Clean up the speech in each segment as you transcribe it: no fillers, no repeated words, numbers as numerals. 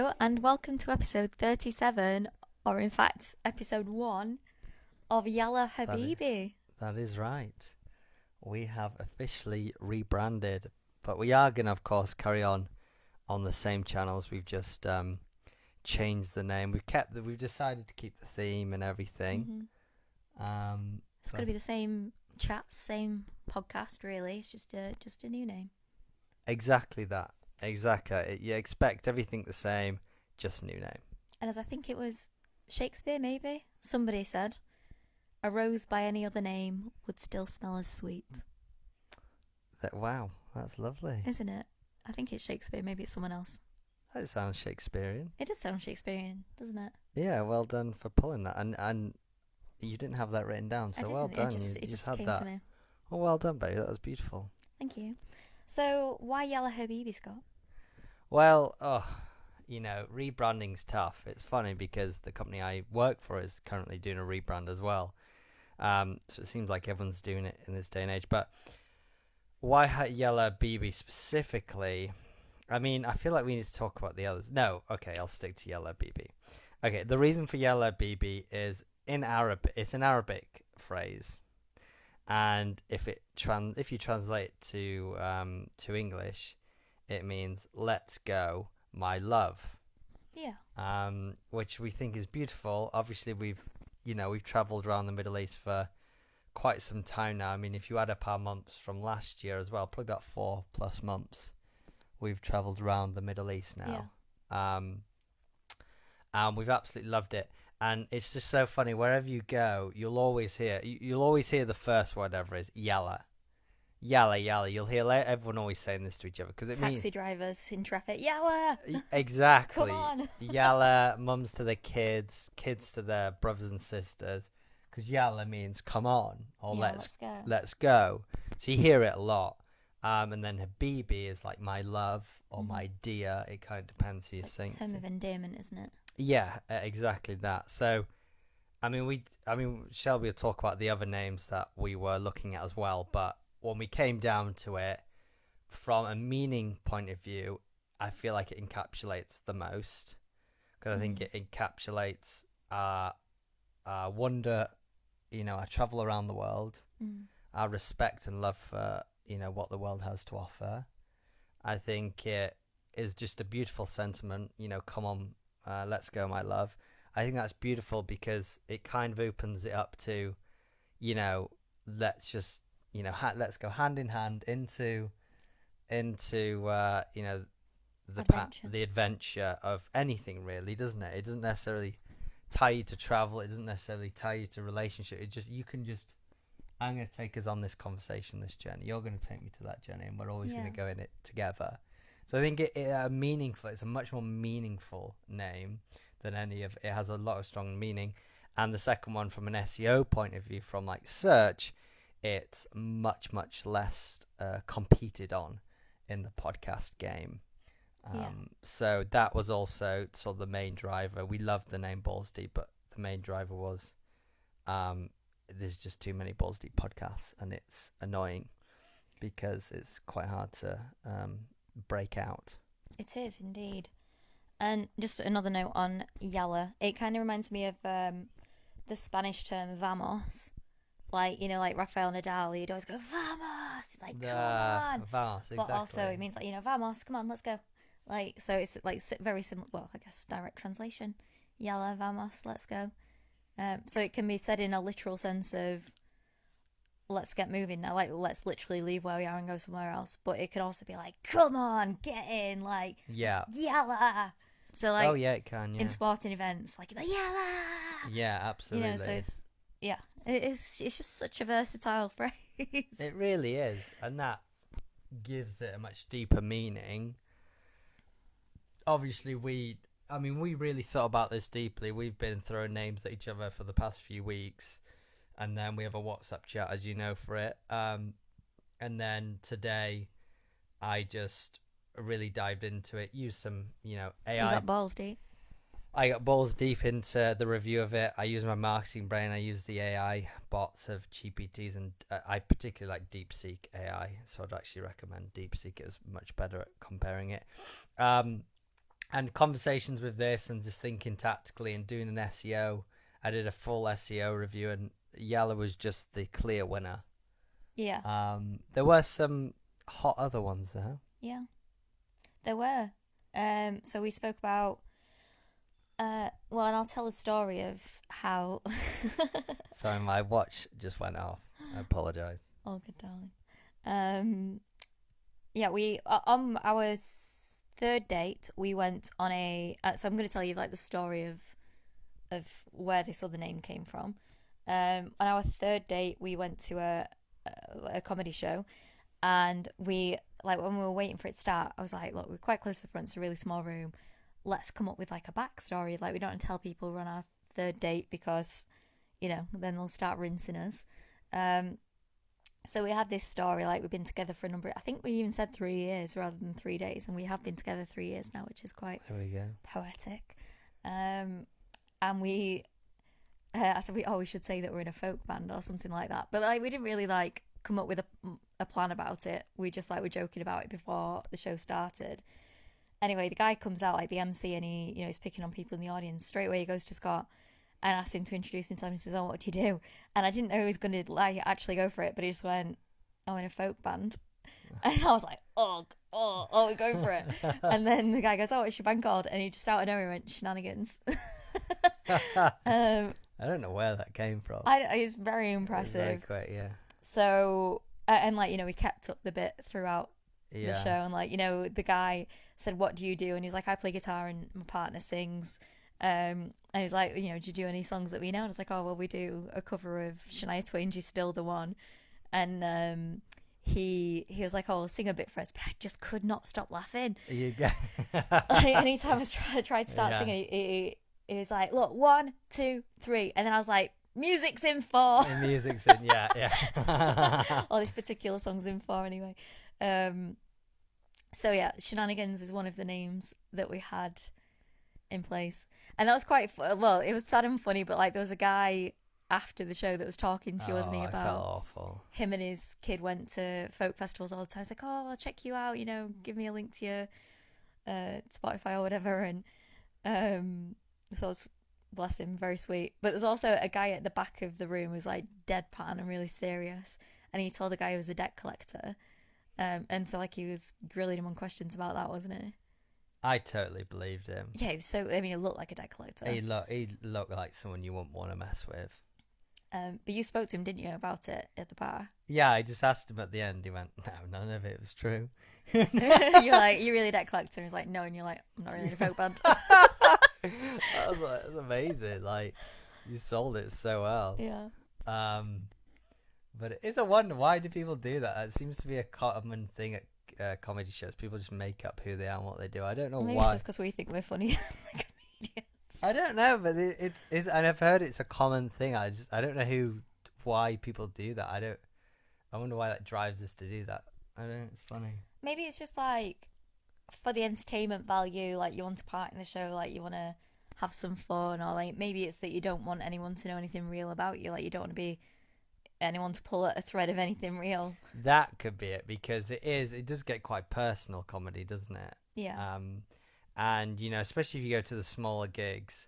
Hello and welcome to episode 37, or in fact, episode 1 of Yalla Habibi. That is right. We have officially rebranded, but we are going to, of course, carry on the same channels. We've just changed the name. We've decided to keep the theme and everything. It's going to be the same chat, same podcast, really. It's just a new name. Exactly that. Exactly. You expect everything the same, just new name. And as I think it was Shakespeare, maybe, somebody said, a rose by any other name would still smell as sweet. Wow, that's lovely. Isn't it? I think it's Shakespeare, maybe it's someone else. That sounds Shakespearean. It does sound Shakespearean, doesn't it? Yeah, well done for pulling that. And you didn't have that written down, so well done. It just had came that. to me. Oh, well done, babe. That was beautiful. Thank you. So, why Yalla Habibi, Scott? Well, rebranding's tough. It's funny because the company I work for is currently doing a rebrand as well. So it seems like everyone's doing it in this day and age. But why Yalla Habibi specifically? I mean, I feel like we need to talk about the others. No, okay, I'll stick to Yalla Habibi. Okay, the reason for Yalla Habibi is in Arabic. It's an Arabic phrase, and if you translate to English, it means "let's go, my love." Yeah. Which we think is beautiful. Obviously, we've travelled around the Middle East for quite some time now. I mean, if you add up our months from last year as well, probably about 4+ months, we've travelled around the Middle East now. Yeah. And we've absolutely loved it. And it's just so funny. Wherever you go, you'll always hear the first word ever is yalla. Yalla, yalla. You'll hear everyone always saying this to each other. Taxi drivers in traffic, yalla! Exactly. Come on! Yalla, mums to their kids, kids to their brothers and sisters. Because yalla means come on, or let's go. So you hear it a lot. And then Habibi is like my love or my dear. It kind of depends who you think. Term of endearment, isn't it? Yeah, exactly that. So, I mean, Shelby will talk about the other names that we were looking at as well. But when we came down to it, from a meaning point of view, I feel like it encapsulates the most. Because I think it encapsulates our wonder, our travel around the world, our respect and love for, what the world has to offer. I think it is just a beautiful sentiment, come on, let's go, my love. I think that's beautiful because it kind of opens it up to, let's just, let's go hand in hand into the adventure of anything, really, doesn't it? It doesn't necessarily tie you to travel. It doesn't necessarily tie you to relationship. I'm going to take us on this conversation, this journey. You're going to take me to that journey, and we're always going to go in it together. So I think it's a much more meaningful name than it has a lot of strong meaning. And the second one, from an SEO point of view, from like search, it's much, much less competed on in the podcast game. So that was also sort of the main driver. We loved the name Balls Deep, but the main driver was there's just too many Balls Deep podcasts, and it's annoying because it's quite hard to break out. It is indeed. And just another note on Yalla, it kind of reminds me of the Spanish term vamos. Like Rafael Nadal, he'd always go vamos, like come on. Vamos, exactly. But also it means vamos, come on, let's go. So it's like very similar. Well, I guess direct translation. Yalla, vamos, let's go. So it can be said in a literal sense of let's get moving now, like let's literally leave where we are and go somewhere else. But it could also be like, come on, get in, like yalla. So like, oh yeah, it can. Yeah. In sporting events, like yalla. Yeah, absolutely. So it's just such a versatile phrase. It really is, and that gives it a much deeper meaning. Obviously, we really thought about this deeply. We've been throwing names at each other for the past few weeks, and then we have a WhatsApp chat, as you know, for it. And then today, I just really dived into it, used some, AI. You got balls deep. I got balls deep into the review of it. I use my marketing brain. I use the AI bots of GPTs, and I particularly like DeepSeek AI, so I'd actually recommend DeepSeek. It was much better at comparing it. and conversations with this and just thinking tactically and doing an SEO. I did a full SEO review, and Yalla was just the clear winner. Yeah. There were some hot other ones though. Yeah, there were. So we spoke about. Well, and I'll tell the story of how. Sorry, my watch just went off. I apologise. Oh, good darling. Yeah, we on our third date we went on a. So I'm going to tell you like the story of where this other name came from. On our third date, we went to a comedy show, and we like when we were waiting for it to start, I was like, look, we're quite close to the front, it's a really small room. Let's come up with like a backstory. Like we don't want to tell people we're on our third date because, you know, then they'll start rinsing us. So we had this story, like we've been together for a number. I think we even said 3 years rather than 3 days, and we have been together 3 years now, which is quite There we go. poetic. And we, I said we should say that we're in a folk band or something like that. But like we didn't really like come up with a plan about it. We just like were joking about it before the show started. Anyway, the guy comes out like the MC, and he, you know, he's picking on people in the audience. Straight away, he goes to Scott and asks him to introduce himself. And he says, "Oh, what do you do?" And I didn't know he was going to like actually go for it, but he just went, "Oh, in a folk band." And I was like, "Oh, go for it." And then the guy goes, "Oh, what's your band called?" And he just out of nowhere went, "Shenanigans." I don't know where that came from. It's very impressive. Very quick, yeah. So, and like, you know, we kept up the bit throughout the show, and like, you know, the guy said, "What do you do?" And he's like, "I play guitar and my partner sings." And he's like, "You know, do you do any songs that we know?" And I was like, "Oh, well, we do a cover of Shania Twain's "You're Still the One." And he was like, "Oh, I'll sing a bit for us," but I just could not stop laughing. You go. Like, anytime I tried to start singing, he was like, "Look, 1, 2, 3," and then I was like, "Music's in 4." The music's in, yeah. Or this particular song's in 4 anyway. So yeah, Shenanigans is one of the names that we had in place, and that was quite well. It was sad and funny, but like there was a guy after the show that was talking to you, wasn't he? I About felt awful. Him and his kid went to folk festivals all the time. He's like, "Oh, I'll check you out. You know, give me a link to your Spotify or whatever." And so it was, bless him, very sweet. But there's also a guy at the back of the room who was like deadpan and really serious, and he told the guy he was a debt collector. And so like he was grilling him on questions about that, wasn't he? I totally believed him. Yeah, he was so. I mean, he looked like a debt collector. He looked like someone you wouldn't want to mess with. But you spoke to him, didn't you, about it at the bar? Yeah, I just asked him at the end. He went, "No, none of it was true." You're like, "You're really a debt collector?" And he's like, "No," and you're like, "I'm not really in a folk band." I was like, "That's amazing! Like, you sold it so well." Yeah. But it's a wonder, why do people do that? It seems to be a common thing at comedy shows. People just make up who they are and what they do. I don't know Maybe why. it's just because we think we're funny comedians. I don't know, but it's and I've heard it's a common thing. I don't know why people do that. I wonder why that drives us to do that. I don't know. It's funny. Maybe it's just like for the entertainment value. Like you want to part in the show, like you want to have some fun, or like maybe it's that you don't want anyone to know anything real about you. Like you don't want to be anyone to pull at a thread of anything real. That could be it, because it does get quite personal, comedy, doesn't it? Yeah. And you know, especially if you go to the smaller gigs,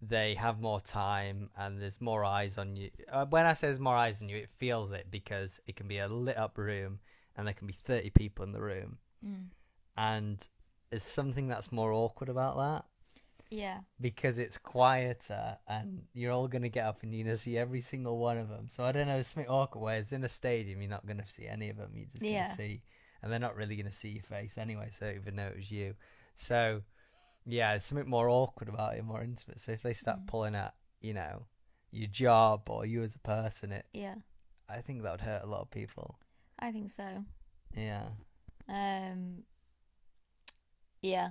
they have more time and there's more eyes on you. When I say there's more eyes on you, it feels it, because it can be a lit up room and there can be 30 people in the room. And there's something that's more awkward about that. Yeah. Because it's quieter and you're all going to get up and you're going to see every single one of them. So I don't know, it's something awkward, whereas in a stadium you're not going to see any of them. You're just going to see, and they're not really going to see your face anyway, so they don't even know it was you. So yeah, there's something more awkward about it, more intimate. So if they start pulling at, you know, your job or you as a person, I think that would hurt a lot of people. I think so. Yeah. Yeah.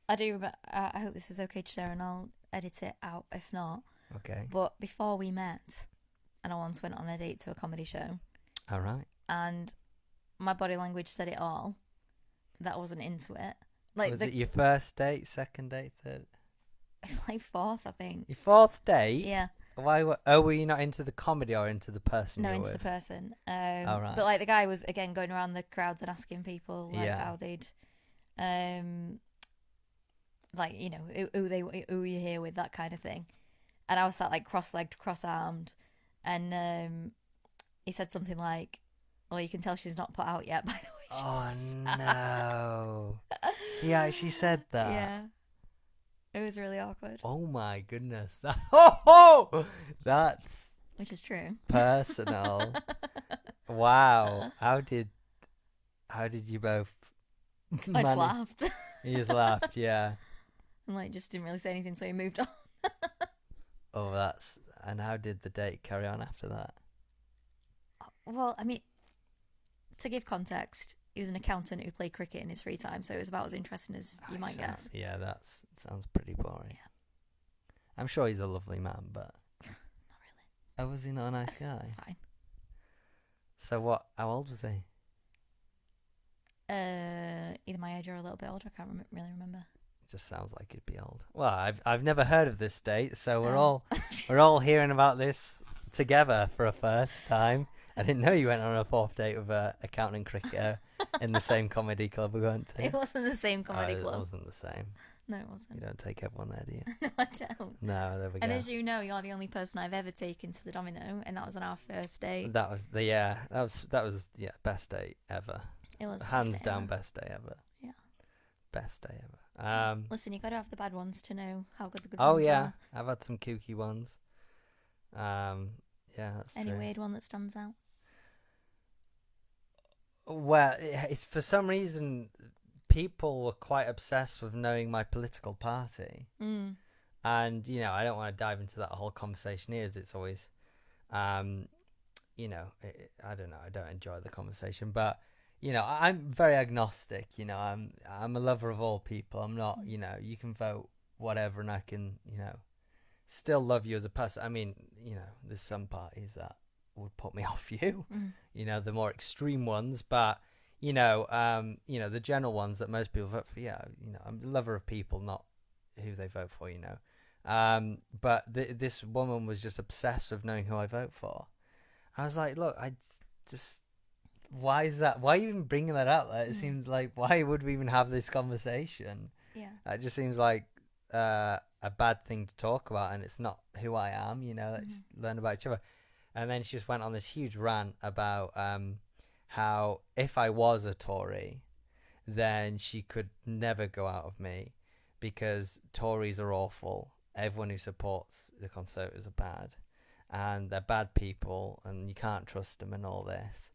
I do remember, I hope this is okay to share, and I'll edit it out if not. Okay. But before we met, and I once went on a date to a comedy show. All right. And my body language said it all. That I wasn't into it. Like, was it your first date, second date, third? It's like fourth, I think. Your fourth date? Yeah. Why? Were you not into the comedy or into the person? No, you were into with? the person. All right. But like the guy was again going around the crowds and asking people like how they'd. like, you know, who you here with, that kind of thing. And I was sat like cross-legged, cross-armed, and he said something like, "Well, you can tell she's not put out yet by the way she sat." No! Yeah, she said that. Yeah, it was really awkward. Oh my goodness! That's which is true. Personal. Wow! How did you both? I just laughed. You just laughed, yeah. And like just didn't really say anything, so he moved on. Oh, and how did the date carry on after that? Well, I mean, to give context, he was an accountant who played cricket in his free time, so it was about as interesting as you might guess. Yeah, sounds pretty boring. Yeah. I'm sure he's a lovely man, but not really. Oh, was he not a nice guy? Fine. So how old was he? Either my age or a little bit older. I can't really remember. Just sounds like he'd be old. Well, I've never heard of this date, so we're all hearing about this together for a first time. I didn't know you went on a fourth date with a accounting cricketer in the same comedy club we went to. It wasn't the same comedy club. It wasn't the same. No, it wasn't. You don't take everyone there, do you? No, I don't. No, there we go. And as you know, you're the only person I've ever taken to the Domino, and that was on our first date. That was best date ever. It was hands down best day ever. Yeah, best day ever. Listen, you got to have the bad ones to know how good the good ones are. Oh yeah, I've had some kooky ones. Yeah, that's Any true. weird one that stands out? Well, it's for some reason people were quite obsessed with knowing my political party. And I don't want to dive into that whole conversation here, as it's always I don't know, I don't enjoy the conversation, but I'm very agnostic. I'm a lover of all people. I'm not, you can vote whatever and I can, still love you as a person. I mean, there's some parties that would put me off you, the more extreme ones, but the general ones that most people vote for. Yeah, I'm a lover of people, not who they vote for. But this woman was just obsessed with knowing who I vote for. I was like, look, why is that? Why are you even bringing that up? It seems like, why would we even have this conversation? Yeah, it just seems like a bad thing to talk about, and it's not who I am. Let's learn about each other. And then she just went on this huge rant about how if I was a Tory, then she could never go out of me because Tories are awful. Everyone who supports the Conservatives are bad, and they're bad people, and you can't trust them, and all this.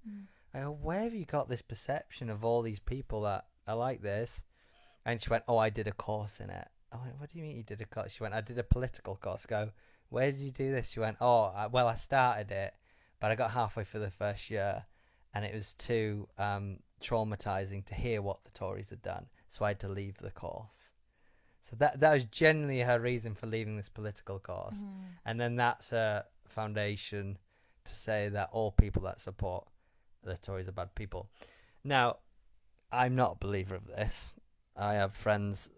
I go, where have you got this perception of all these people that are like this? And she went, oh, I did a course in it. I went, what do you mean you did a course? She went, I did a political course. I go, where did you do this? She went, I started it, but I got halfway through the first year, and it was too traumatizing to hear what the Tories had done, so I had to leave the course. So that was genuinely her reason for leaving this political course. And then that's a foundation to say that all people that support the Tories are bad people. Now, I'm not a believer of this. I have friends,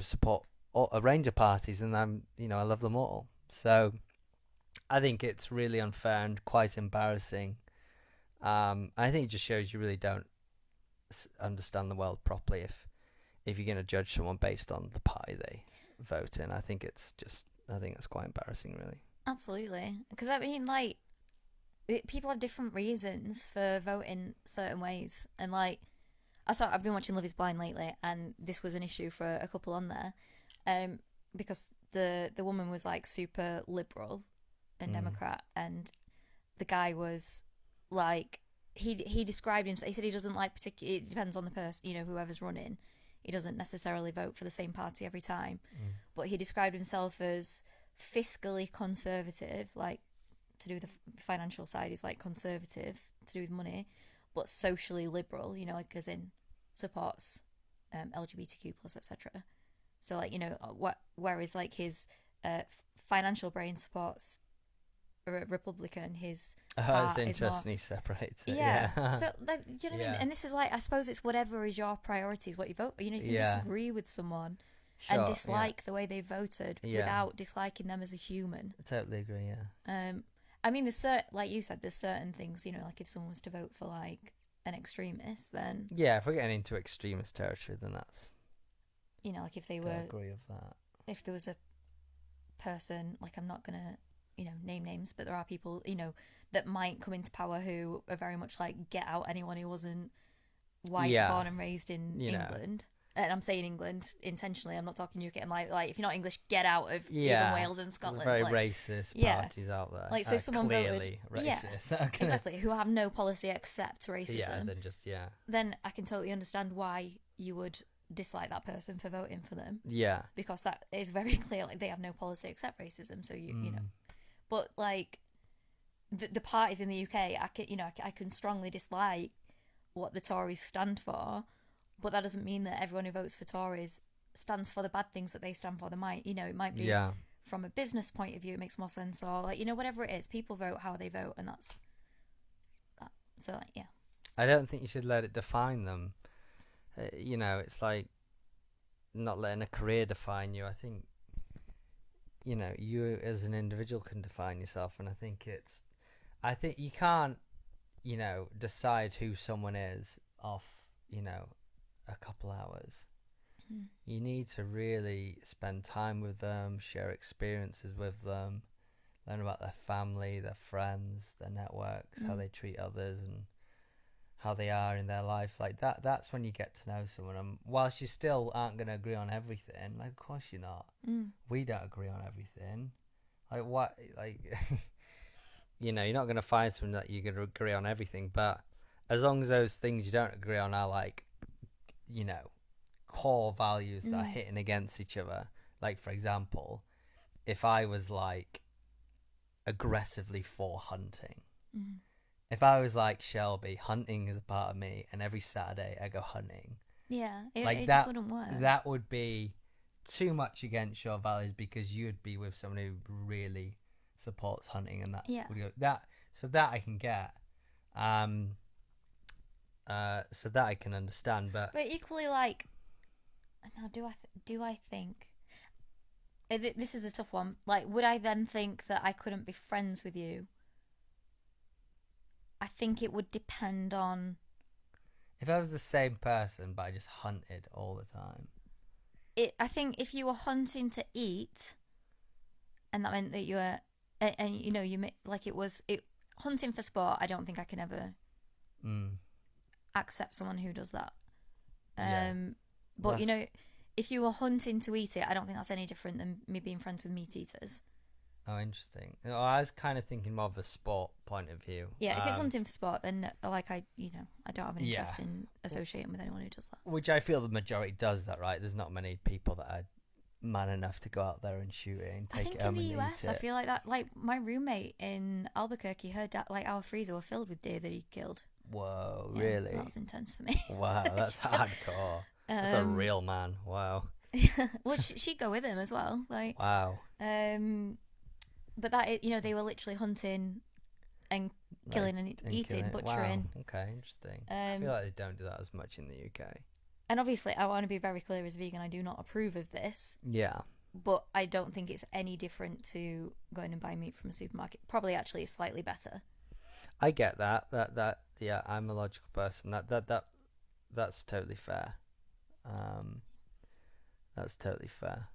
support a range of parties, and I love them all. So I think it's really unfair and quite embarrassing. I think it just shows you really don't understand the world properly if you're going to judge someone based on the party they vote in. I think that's quite embarrassing, really. Absolutely. Because, I mean, like, people have different reasons for voting certain ways. And, like, I've been watching Love is Blind lately, and this was an issue for a couple on there. Because the woman was, like, super liberal and Democrat, and the guy was, like, he described himself, he said he doesn't like it depends on the person, whoever's running. He doesn't necessarily vote for the same party every time. But he described himself as fiscally conservative, like, to do with the financial side, he's, like, conservative to do with money, but socially liberal, like, as in supports LGBTQ plus, etc. So, like, whereas, like, his financial brain supports a Republican, his it's interesting he separates it. Yeah. So, like, you know what I mean? And this is why I suppose it's whatever is your priorities, what you vote. You can disagree with someone and dislike the way they voted without disliking them as a human. I totally agree. Yeah. I mean, like you said, there's certain things, like if someone was to vote for, like, an extremist, then yeah, if we're getting into extremist territory, then you know, like if they I were, agree with that. if there was a person, like I'm not gonna, you know, name names, but there are people, you know, that might come into power who are very much like get out anyone who wasn't white, born and raised in England. And I'm saying England intentionally. I'm not talking UK. And like if you're not English, get out of even Wales and Scotland. Very like, racist parties out there. Like so, someone clearly voted, racist. Exactly, who have no policy except racism. Then I can totally understand why you would dislike that person for voting for them. Yeah, because that is very clear. Like they have no policy except racism. So you know, but like the parties in the UK, I can strongly dislike what the Tories stand for. But that doesn't mean that everyone who votes for Tories stands for the bad things that they stand for. They might, you know, it might be from a business point of view, it makes more sense, or like, you know, whatever it is, people vote how they vote, and that's that. So, like, yeah. I don't think you should let it define them. You know, it's like not letting a career define you. I think, you know, you as an individual can define yourself, and I think you can't, you know, decide who someone is off, you know, a couple hours. You need to really spend time with them, share experiences with them, learn about their family, their friends, their networks, how they treat others, and how they are in their life. Like that's when you get to know someone. And whilst you still aren't going to agree on everything, like of course you're not. We don't agree on everything. Like what? Like you know, you're not going to find someone that you're going to agree on everything. But as long as those things you don't agree on are like, you know, core values that are hitting against each other. Like, for example, if I was like aggressively for hunting, if I was like, Shelby, hunting is a part of me, and every Saturday I go hunting, it just wouldn't work. That would be too much against your values, because you'd be with someone who really supports hunting, and that would go so that I can get. So that I can understand, but equally, like, now do I think this is a tough one? Like, would I then think that I couldn't be friends with you? I think it would depend on if I was the same person, but I just hunted all the time. I think if you were hunting to eat, and that meant that you were, and you know, hunting for sport. I don't think I can ever accept someone who does that. But you know, if you were hunting to eat it, I don't think that's any different than me being friends with meat eaters. Oh, interesting. You know, I was kind of thinking more of a sport point of view. Yeah, if it's hunting for sport, then like I don't have an interest in associating with anyone who does that. Which I feel the majority does that, right? There's not many people that are man enough to go out there and shoot it and take it home. I think in the US, I feel like that. Like my roommate in Albuquerque, her dad, like our freezer were filled with deer that he killed. Whoa, really? That was intense for me. Wow, that's hardcore. That's a real man. Wow. Well, she'd go with him as well. Like, wow. But that, you know, they were literally hunting and killing and eating, butchering. Wow. Okay, interesting. I feel like they don't do that as much in the UK. And obviously, I want to be very clear as a vegan, I do not approve of this. Yeah. But I don't think it's any different to going and buying meat from a supermarket. Probably actually slightly better. I get that. Yeah, I'm a logical person. That's totally fair. That's totally fair.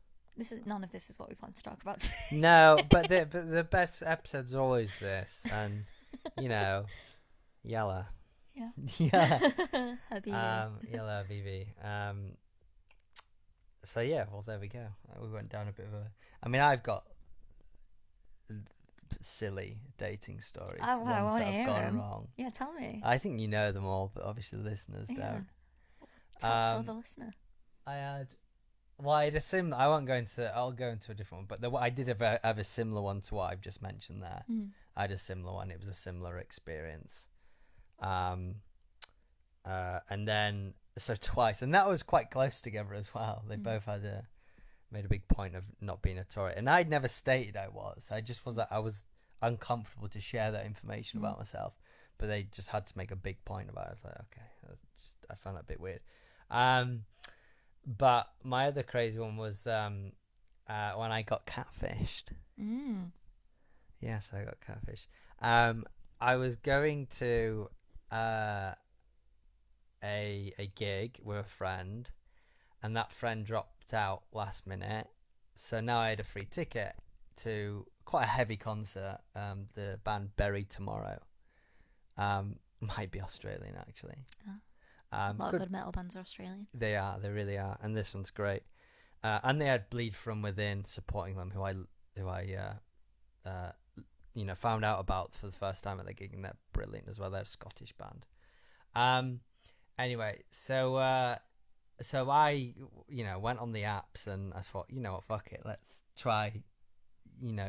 None of this is what we plan to talk about today. No, but the best episode's always this, and you know, Yalla. Yeah. Yeah. Habibi. Yalla Habibi. So yeah, well there we go. We went down a bit of a. I mean, I've got silly dating stories. Oh, wow, I want to hear them. Wrong. Yeah, tell me. I think you know them all, but obviously the listeners don't. Tell the listener. I'd assume that I'll go into a different one, but I did have a similar one to what I've just mentioned there. I had a similar one. It was a similar experience. And then, so twice, and that was quite close together as well. They both made a big point of not being a Tory, and I'd never stated I was. I just was I was uncomfortable to share that information about myself, but they just had to make a big point about it. I was like, okay, I found that a bit weird. But my other crazy one was when I got catfished. Yes, I got catfished. I was going to a gig with a friend, and that friend dropped out last minute. So now I had a free ticket to quite a heavy concert. The band Bury Tomorrow. Might be Australian actually. A lot of good metal bands are Australian. They really are, and this one's great. And they had Bleed From Within supporting them, who I found out about for the first time at the gig, and they're brilliant as well. They're a Scottish band. Anyway, so I went on the apps, and I thought, you know what, fuck it, let's try,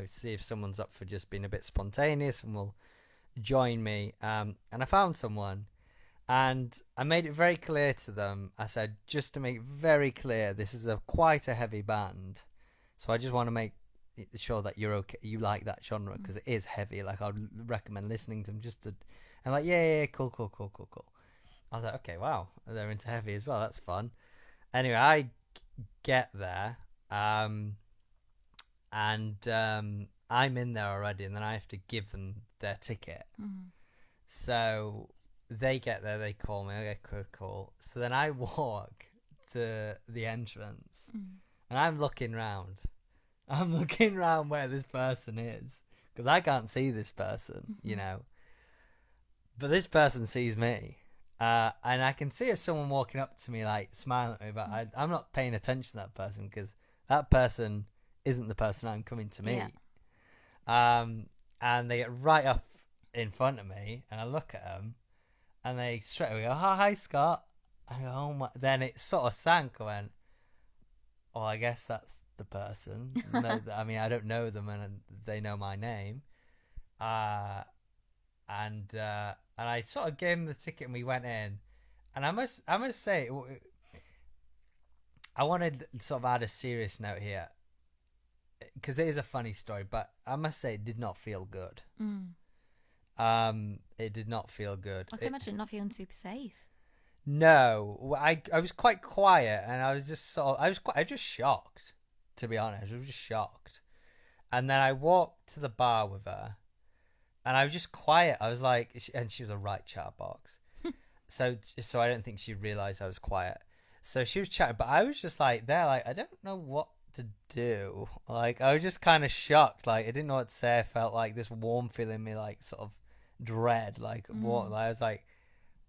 see if someone's up for just being a bit spontaneous and will join me. And I found someone. And I made it very clear to them. I said, just to make it very clear, this is quite a heavy band. So I just want to make sure that you're okay. You like that genre because it is heavy. Like, I'd recommend listening to them just to. And like, yeah, cool. I was like, okay, wow, they're into heavy as well. That's fun. Anyway, I get there, and I'm in there already, and then I have to give them their ticket. So they get there, they call me, okay, cool. So then I walk to the entrance, and I'm looking round where this person is, because I can't see this person, but this person sees me, and I can see if someone walking up to me, like, smiling at me, but I'm not paying attention to that person, because that person isn't the person I'm coming to meet. And they get right up in front of me, and I look at them, and they straight away go, oh, hi, Scott. I go, oh my. Then it sort of sank. I went, oh, I guess that's the person. No, I mean, I don't know them, and they know my name. And I sort of gave them the ticket, and we went in. And I must say, I want to sort of add a serious note here, because it is a funny story, but I must say it did not feel good. It did not feel good. I can imagine not feeling super safe. No, I was quite quiet, and I was just shocked, to be honest. I was just shocked. And then I walked to the bar with her, and I was just quiet. I was like, and she was a right chatterbox. so I don't think she realised I was quiet. So she was chatting, but I was just like there, like, I don't know what to do. Like, I was just kind of shocked. Like, I didn't know what to say. I felt like this warm feeling in me, like, sort of dread, like what, like, I was like,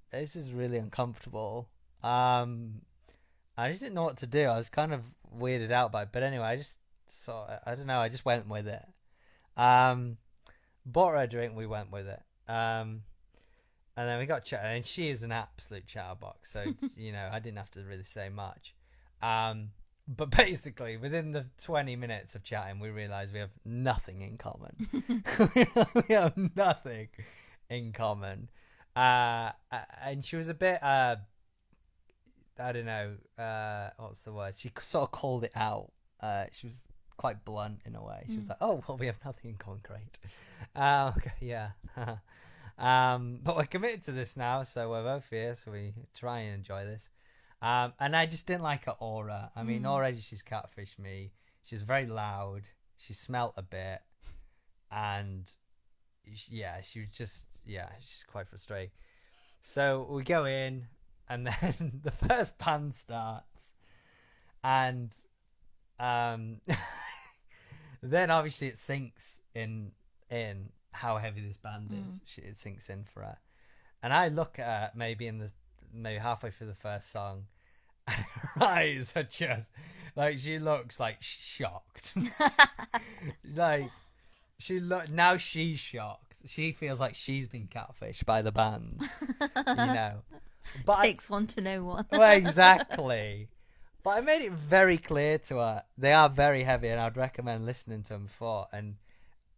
this is really uncomfortable. I just didn't know what to do. I was kind of weirded out by it, but anyway, I just I don't know, I just went with it. Bought her a drink, we went with it, and then we got chatting, and she is an absolute chatterbox, so I didn't have to really say much. But basically, within the 20 minutes of chatting, we realised we have nothing in common. We have nothing in common. And she was a bit, I don't know, what's the word? She sort of called it out. She was quite blunt in a way. She was like, oh, well, we have nothing in common. Great. Okay, yeah. But we're committed to this now, so we're both here, so we try and enjoy this. And I just didn't like her aura. I mean, already she's catfished me. She's very loud. She smelt a bit. And she's quite frustrating. So we go in, and then the first band starts. And then obviously it sinks in how heavy this band is. It sinks in for her. And I look at her maybe halfway through the first song, and her eyes are just like, she looks like shocked. Like, now she's shocked. She feels like she's been catfished by the band. But takes one to know one. Well, exactly. But I made it very clear to her they are very heavy, and I'd recommend listening to them before. And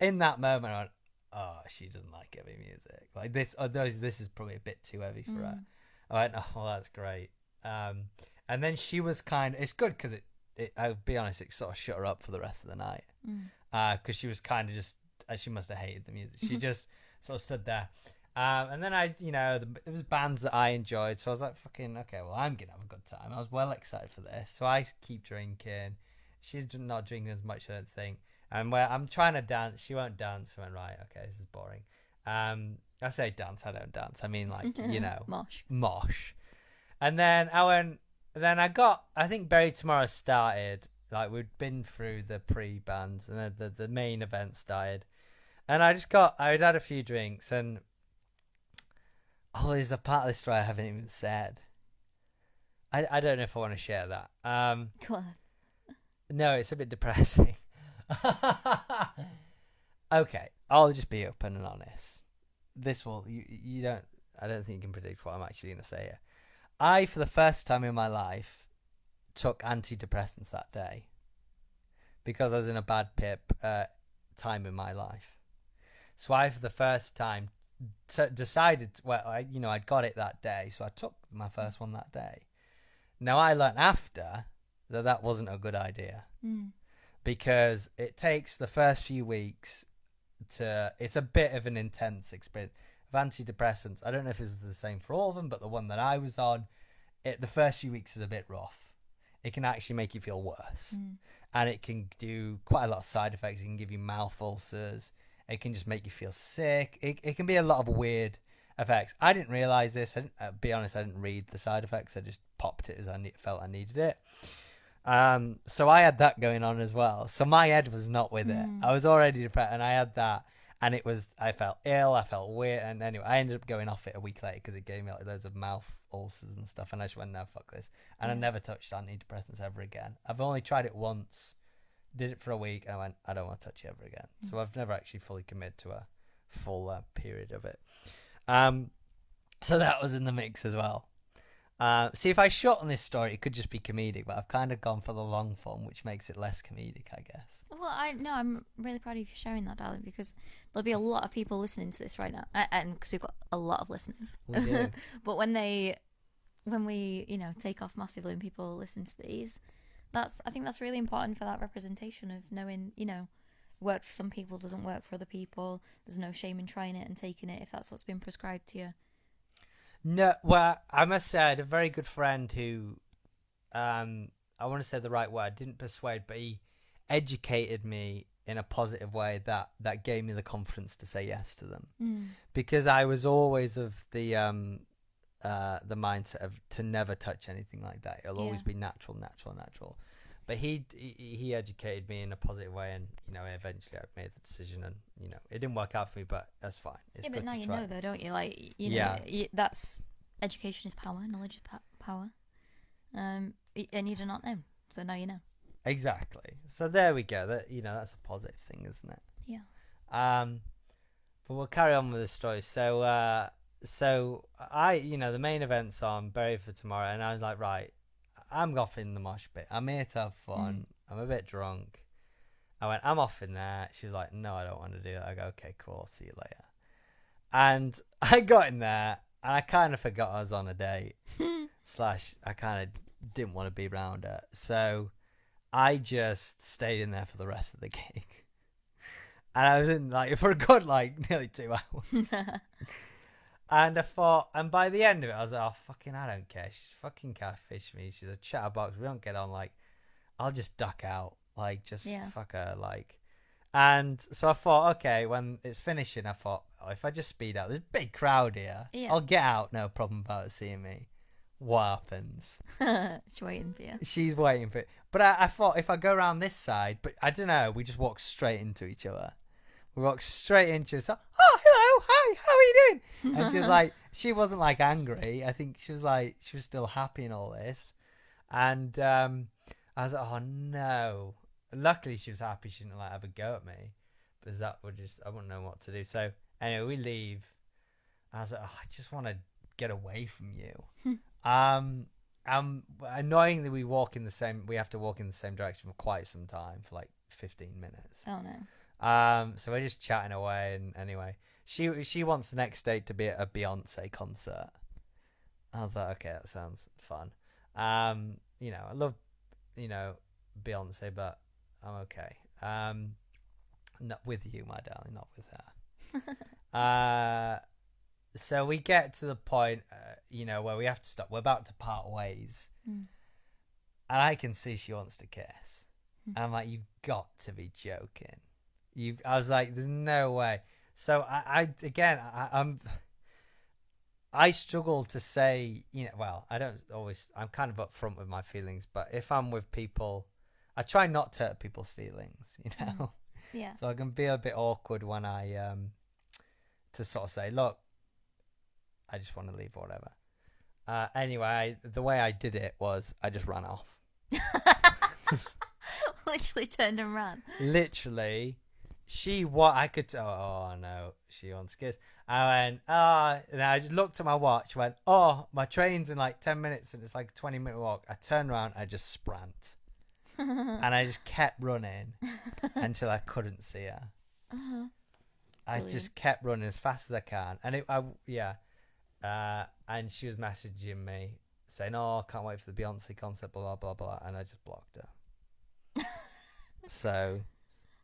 in that moment, I went, oh, she doesn't like heavy music. Like this, this is probably a bit too heavy for her. I went, oh, well, that's great. And then she was it's good because I'll be honest, it sort of shut her up for the rest of the night. Because she was kind of just, she must have hated the music. She just sort of stood there. And then it was bands that I enjoyed. So I was like, fucking, okay, well, I'm going to have a good time. I was well excited for this. So I keep drinking. She's not drinking as much, I don't think. And where I'm trying to dance, she won't dance. I went, right, okay, this is boring. I say dance, I don't dance. I mean, like, Mosh. And then I went, then I think Bury Tomorrow started. Like, we'd been through the pre-bands, and then the main event started. And I'd had a few drinks, and there's a part of the story I haven't even said. I don't know if I want to share that. Go on. No, it's a bit depressing. Okay, I'll just be open and honest. I don't think you can predict what I'm actually going to say here. I, for the first time in my life, took antidepressants that day because I was in a bad pip time in my life. So I, for the first time, decided, I'd got it that day, so I took my first one that day. Now, I learned after that wasn't a good idea because it takes the first few weeks it's a bit of an intense experience. Of antidepressants, I don't know if it's the same for all of them, but the one that I was on, the first few weeks is a bit rough. It can actually make you feel worse. And it can do quite a lot of side effects. It can give you mouth ulcers. It can just make you feel sick. It can be a lot of weird effects. I didn't realise this. Be honest, I didn't read the side effects. I just popped it as I felt I needed it. So I had that going on as well. So my head was not with it. I was already depressed, and I had that. And I felt ill, I felt weird, and anyway, I ended up going off it a week later because it gave me like loads of mouth ulcers and stuff, and I just went, no, fuck this. And I never touched antidepressants ever again. I've only tried it once, did it for a week, and I went, I don't want to touch it ever again. So I've never actually fully committed to a full period of it. So that was in the mix as well. See, if I shorten this story, it could just be comedic, but I've kind of gone for the long form, which makes it less comedic, I guess. Well, I'm really proud of you for sharing that, darling, because there'll be a lot of people listening to this right now, and because we've got a lot of listeners. We do. But when we take off massively and people listen to these, I think that's really important for that representation of knowing, works for some people, doesn't work for other people. There's no shame in trying it and taking it if that's what's been prescribed to you. No, well, I must say I had a very good friend who, I want to say the right word, didn't persuade, but he educated me in a positive way that gave me the confidence to say yes to them. Because I was always of the mindset of to never touch anything like that. It'll always be natural. But he educated me in a positive way, and eventually I made the decision, and it didn't work out for me, but that's fine. It's but now you know, though, don't you? Like that's education is power, knowledge is power, and you do not know, so now you know. Exactly. So there we go. That's a positive thing, isn't it? Yeah. But we'll carry on with the story. So I, the main event's on, Bury for tomorrow, and I was like, right, I'm off in the mosh pit. I'm here to have fun. I'm a bit drunk. I went, I'm off in there. She was like, no, I don't want to do that. I go, okay, cool. I'll see you later. And I got in there, and I kind of forgot I was on a date. / I kind of didn't want to be around her. So I just stayed in there for the rest of the gig. And I was in for a good nearly 2 hours. And I thought, and by the end of it, I was like, oh, fucking, I don't care. She's fucking catfish me. She's a chatterbox. We don't get on. I'll just duck out. Fuck her. And so I thought, okay, when it's finishing, I thought, if I just speed out, there's a big crowd here. Yeah. I'll get out, no problem about it seeing me. What happens? She's waiting for you. She's waiting for it. But I thought, if I go around this side, but I don't know, we just walk straight into each other. We walked straight into it. So, oh, hello, hi, how are you doing? And she was she wasn't angry. I think she was still happy and all this. And I was like, oh no. Luckily she was happy. She didn't have a go at me, because I wouldn't know what to do. So anyway, we leave. I was like, oh, I just want to get away from you. Annoyingly, we have to walk in the same direction for quite some time, for 15 minutes. Oh no. So we're just chatting away, and anyway, she wants the next date to be at a Beyonce concert. I was like, okay, that sounds fun. I love, Beyonce, but I'm okay. Not with you, my darling, not with her. So we get to the point, where we have to stop. We're about to part ways, and I can see she wants to kiss, and I'm like, you've got to be joking. I was like, there's no way. So I'm I struggle to say, well, I don't always, I'm kind of upfront with my feelings, but if I'm with people, I try not to hurt people's feelings, Yeah. So I can be a bit awkward when I, to sort of say, look, I just want to leave or whatever. Anyway, the way I did it was I just ran off. Literally turned and ran. Literally. I could, oh no, she wants kiss. I went, and I just looked at my watch, went, my train's in like 10 minutes and it's like a 20-minute walk. I turned around, I just sprant. And I just kept running until I couldn't see her. I just kept running as fast as I can. And and she was messaging me saying, I can't wait for the Beyonce concert, blah, blah, blah, blah. And I just blocked her. So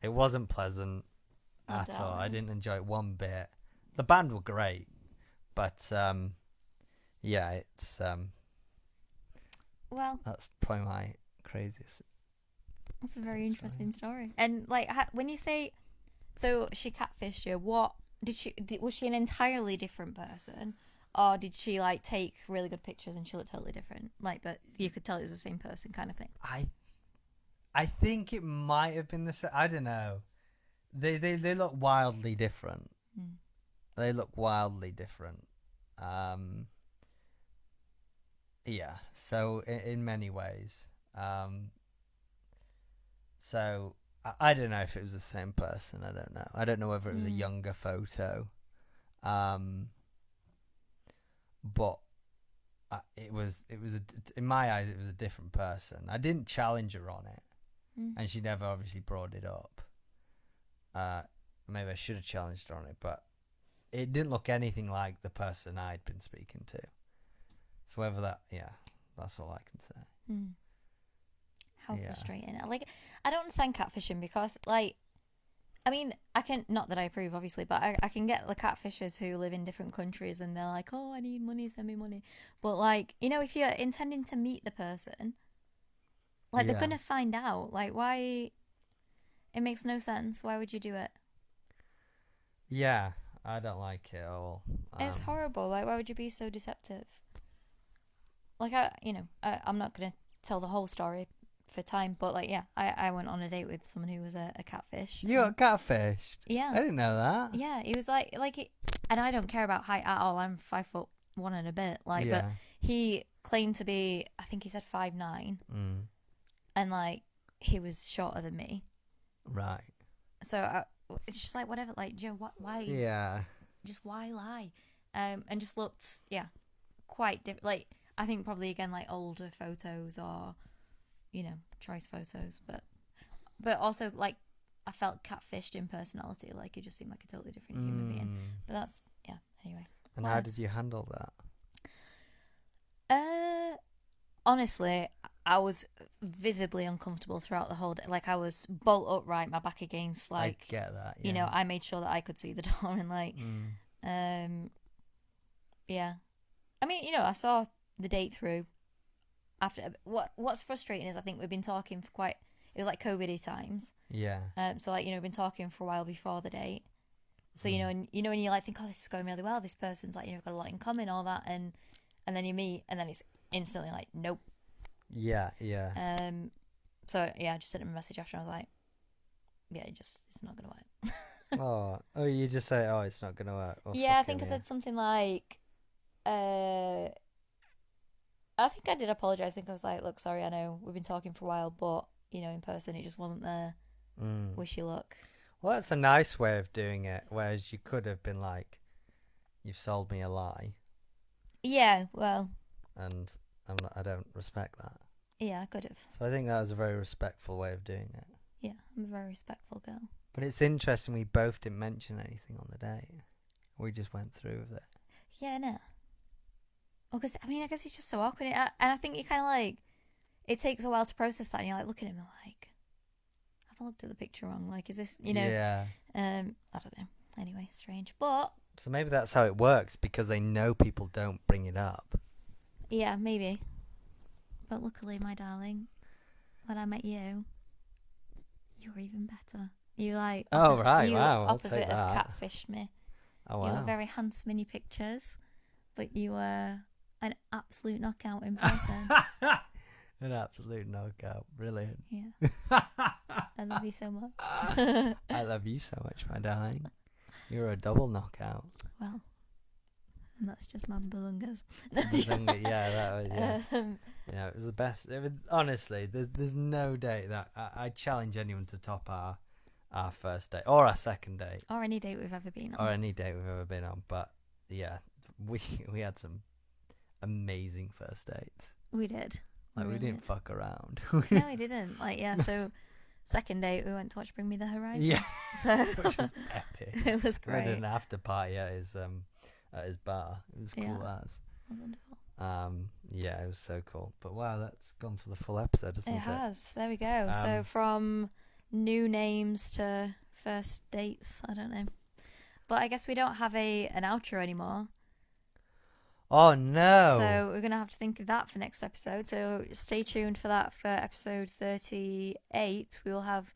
it wasn't pleasant at all. I didn't enjoy it one bit. The band were great, but it's well, that's probably my craziest. That's a very interesting story. And like, when you say, so she catfished you, what was she an entirely different person, or did she like take really good pictures and she looked totally different? Like, but you could tell it was the same person, kind of thing. I think it might have been the same. I don't know. They look wildly different. They look wildly different. Yeah. So in many ways. So I don't know if it was the same person. I don't know. I don't know whether it was a younger photo. But it was in my eyes it was a different person. I didn't challenge her on it. And she never obviously brought it up. Maybe I should have challenged her on it, but it didn't look anything like the person I'd been speaking to. So whether that's all I can say. How frustrating. Like, I don't understand catfishing because, like, I mean, I can, not that I approve, obviously, but I can get the catfishers who live in different countries and they're like, I need money, send me money. But, like, if you're intending to meet the person, like, they're going to find out. Like, why? It makes no sense. Why would you do it? Yeah, I don't like it at all. It's horrible. Like, why would you be so deceptive? Like, I'm not going to tell the whole story for time, but, like, I went on a date with someone who was a catfish. You got catfished? Yeah. I didn't know that. Yeah, he was like, and I don't care about height at all. I'm 5'1" and a bit. Like, but he claimed to be, I think he said 5'9". And, like, he was shorter than me. Right. So it's just like, whatever, like, Joe, why? Yeah. Just why lie? And just looked, quite different. Like, I think probably, again, like, older photos or, choice photos. But also, like, I felt catfished in personality. Like, it just seemed like a totally different human being. But that's, anyway. And how did you handle that? Honestly, I was visibly uncomfortable throughout the whole day. Like, I was bolt upright, my back against, like, I get that. I made sure that I could see the door and, like, yeah. I mean, I saw the date through. After what's frustrating is I think we've been talking for it was like COVID-y times. Yeah. So, like, we've been talking for a while before the date. So, and when you like think, this is going really well, this person's like, got a lot in common, all that, and then you meet, and then it's instantly like, nope. Yeah. So I just sent him a message after, and I was like, it's not gonna work. oh, you just say, it's not gonna work. I think I said something like, I think I did apologize. I think I was like, look, sorry, I know we've been talking for a while, but in person it just wasn't there. Wish you luck. Well, that's a nice way of doing it, whereas you could have been like, you've sold me a lie. Yeah, well. And I don't respect that. Yeah, I could have. So I think that was a very respectful way of doing it. Yeah, I'm a very respectful girl. But it's interesting we both didn't mention anything on the date. We just went through with it. Yeah, no. Well, because, I guess it's just so awkward. And I think you kind of like, it takes a while to process that. And you're like looking at him like, have I looked at the picture wrong? Like, is this, Yeah. I don't know. Anyway, strange. But. So maybe that's how it works, because they know people don't bring it up. Yeah, maybe. But luckily, my darling, when I met you, you were even better. You like... Wow. Opposite of catfished me. Oh, wow. You were very handsome in your pictures. but you were an absolute knockout in person. An absolute knockout. Brilliant. Yeah. I love you so much. I love you so much, my darling. You're a double knockout. Well, and that's just my belungas. Yeah, that was, yeah. Yeah, it was the best. Honestly, there's no date that I challenge anyone to top our first date or our second date or any date we've ever been on. Or any date we've ever been on. But yeah, we had some amazing first dates. We did. Like we really didn't did. fuck around. No, we didn't. Like, yeah, so second date we went to watch Bring Me the Horizon. Yeah. So Which was epic. It was We great. had an after party at his bar. It was cool as. It was wonderful. Yeah, it was so cool. But wow, that's gone for the full episode, hasn't it? It has. There we go. So from new names to first dates, I don't know. But I guess we don't have an outro anymore. Oh no. So we're going to have to think of that for next episode. So stay tuned for that for episode 38. We will have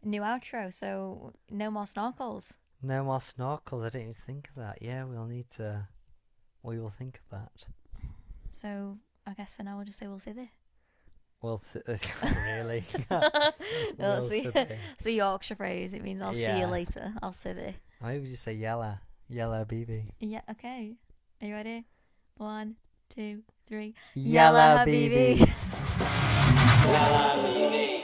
a new outro. So no more snorkels. No more snorkels. I didn't even think of that. Yeah, we will think of that. So I guess for now we'll just say we'll see there. Really? We'll see. It's a Yorkshire phrase. It means I'll see you later. I'll see there. Why would you say Yalla Habibi? Yeah, okay. Are you ready? 1, 2, 3. Yalla Habibi. Habibi. Yalla Habibi.